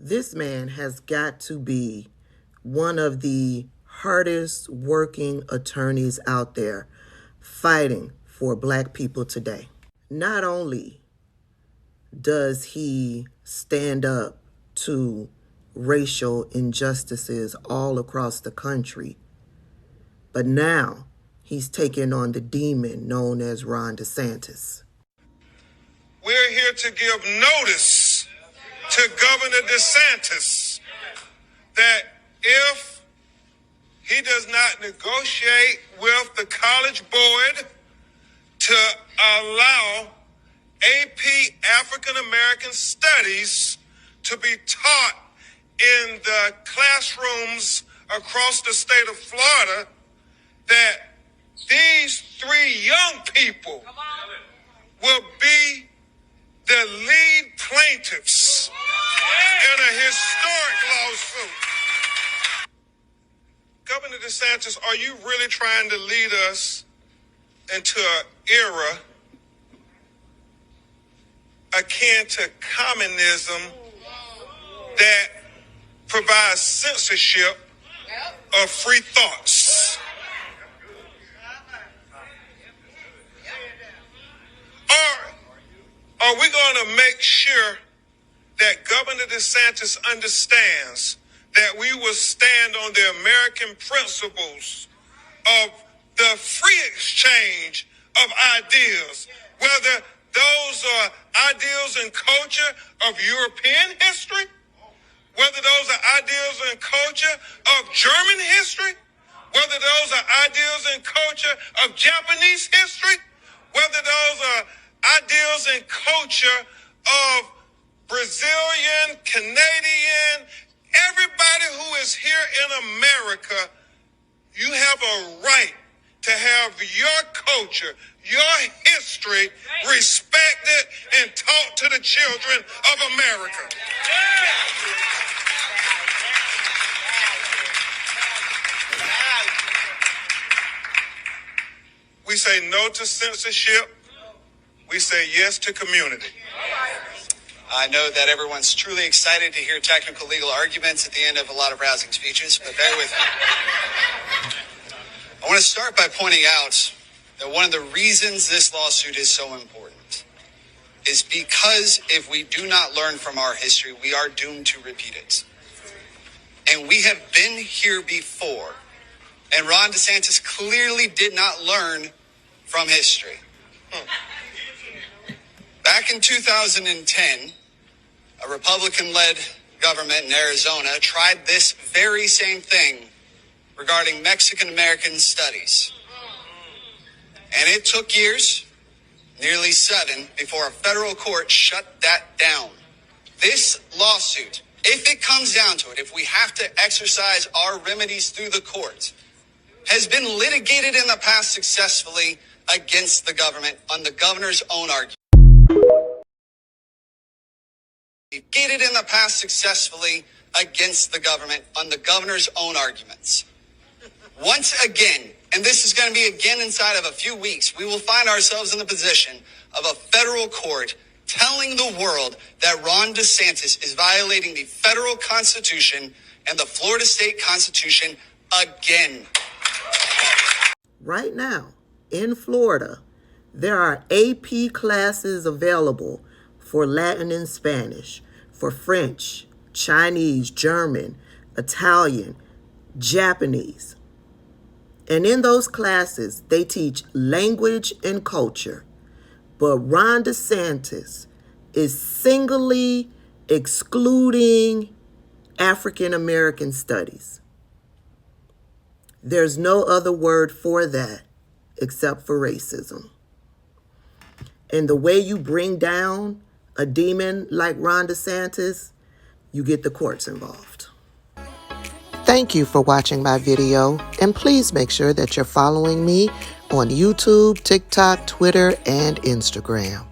This man has got to be one of the hardest working attorneys out there fighting for Black people today. Not only does he stand up to racial injustices all across the country, but now he's taking on the demon known as Ron Desantis. We're here to give notice to Governor Desantis that if he does not negotiate with the College Board to allow AP African American Studies to be taught in the classrooms across the state of Florida, that these three young people will be the lead plaintiffs in a historic lawsuit. Governor DeSantis, are you really trying to lead us into an era akin to communism that provides censorship of free thoughts? Or are we going to make sure that Governor DeSantis understands that we will stand on the American principles of the free exchange of ideas, whether those are ideals and culture of European history, whether those are ideals and culture of German history, whether those are ideals and culture of Japanese history, whether those are ideals and culture of Brazilian, Canadian, everybody who is here in America. You have a right to have your culture, your history respected and taught to the children of America. We say no to censorship. We say yes to community. I know that everyone's truly excited to hear technical legal arguments at the end of a lot of rousing speeches, but bear with me. I want to start by pointing out that one of the reasons this lawsuit is so important is because if we do not learn from our history, we are doomed to repeat it. And we have been here before. And Ron DeSantis clearly did not learn from history. Back in 2010, a Republican-led government in Arizona tried this very same thing regarding Mexican-American studies. And it took years, nearly 7, before a federal court shut that down. This lawsuit, if it comes down to it, if we have to exercise our remedies through the court, has been litigated in the past successfully against the government on the governor's own argument. Litigated in the past successfully against the government on the governor's own arguments. Once again, and this is going to be again inside of a few weeks, we will find ourselves in the position of a federal court telling the world that Ron DeSantis is violating the federal Constitution and the Florida State Constitution again. Right now, in Florida, there are AP classes available for Latin and Spanish, for French, Chinese, German, Italian, Japanese. And in those classes, they teach language and culture. But Ron DeSantis is singly excluding African American studies. There's no other word for that except for racism. And the way you bring down a demon like Ron DeSantis, you get the courts involved. Thank you for watching my video, and please make sure that you're following me on YouTube, TikTok, Twitter, and Instagram.